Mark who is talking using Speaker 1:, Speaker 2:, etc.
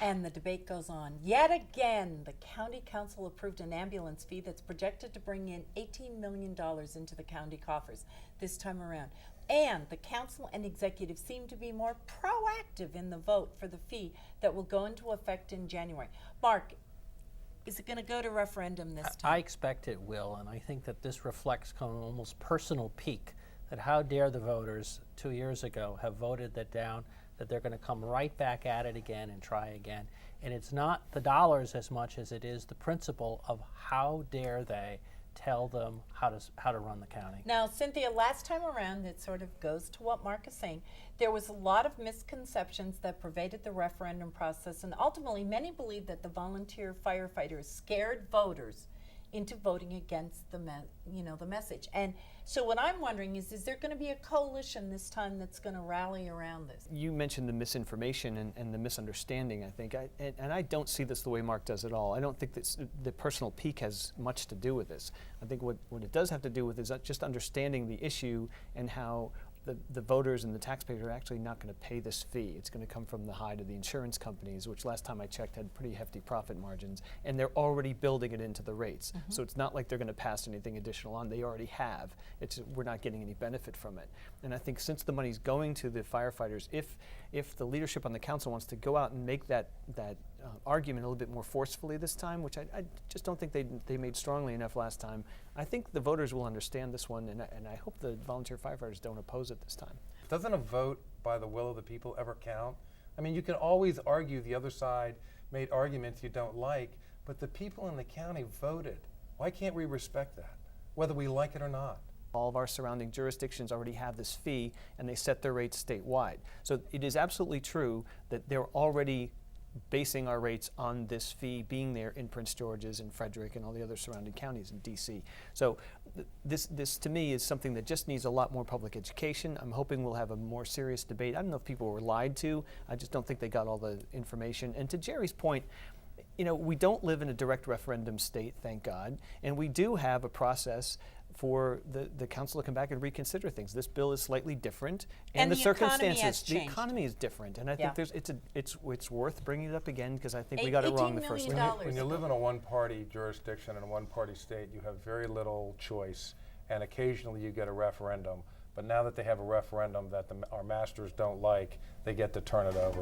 Speaker 1: And the debate goes on. Yet again, the county council approved an ambulance fee that's projected to bring in $18 million into the county coffers this time around. And the council and executive seem to be more proactive in the vote for the fee that will go into effect in January. Mark, is it going to go to referendum this time?
Speaker 2: I expect it will, and I think that this reflects kind of an almost personal pique, that how dare the voters 2 years ago have voted that down, that they're going to come right back at it again and try again. And it's not the dollars as much as it is the principle of how dare they tell them how to run the county.
Speaker 1: Now, Cynthia, last time around, it sort of goes to what Mark is saying. There was a lot of misconceptions that pervaded the referendum process, and ultimately many believe that the volunteer firefighters scared voters into voting against the message. And so what I'm wondering is there going to be a coalition this time that's going to rally around this?
Speaker 3: You mentioned the misinformation and the misunderstanding, I think, and I don't see this the way Mark does at all. I don't think that the personal pique has much to do with this. I think what it does have to do with is just understanding the issue and how the voters and the taxpayers are actually not going to pay this fee. It's going to come from the hide of the insurance companies, which last time I checked had pretty hefty profit margins, and they're already building it into the rates. Mm-hmm. So it's not like they're going to pass anything additional on. They already have. We're not getting any benefit from it. And I think since the money's going to the firefighters, if the leadership on the council wants to go out and make that argument a little bit more forcefully this time, which I just don't think they made strongly enough last time, I think the voters will understand this one, and I hope the volunteer firefighters don't oppose it this time.
Speaker 4: Doesn't a vote by the will of the people ever count? I mean, you can always argue the other side made arguments you don't like, but the people in the county voted. Why can't we respect that, whether we like it or not?
Speaker 3: All of our surrounding jurisdictions already have this fee, and they set their rates statewide. So it is absolutely true that they're already basing our rates on this fee being there in Prince George's and Frederick and all the other surrounding counties in DC. So this to me is something that just needs a lot more public education. I'm hoping we'll have a more serious debate. I don't know if people were lied to. I just don't think they got all the information. And to Jerry's point, we don't live in a direct referendum state, thank God, and we do have a process for the council to come back and reconsider things. This bill is slightly different, and the circumstances, the economy is different, and I think it's worth bringing it up again because I think we got it wrong the first time.
Speaker 4: When you live in a one-party jurisdiction and a one-party state, you have very little choice, and occasionally you get a referendum. But now that they have a referendum that our masters don't like, they get to turn it over.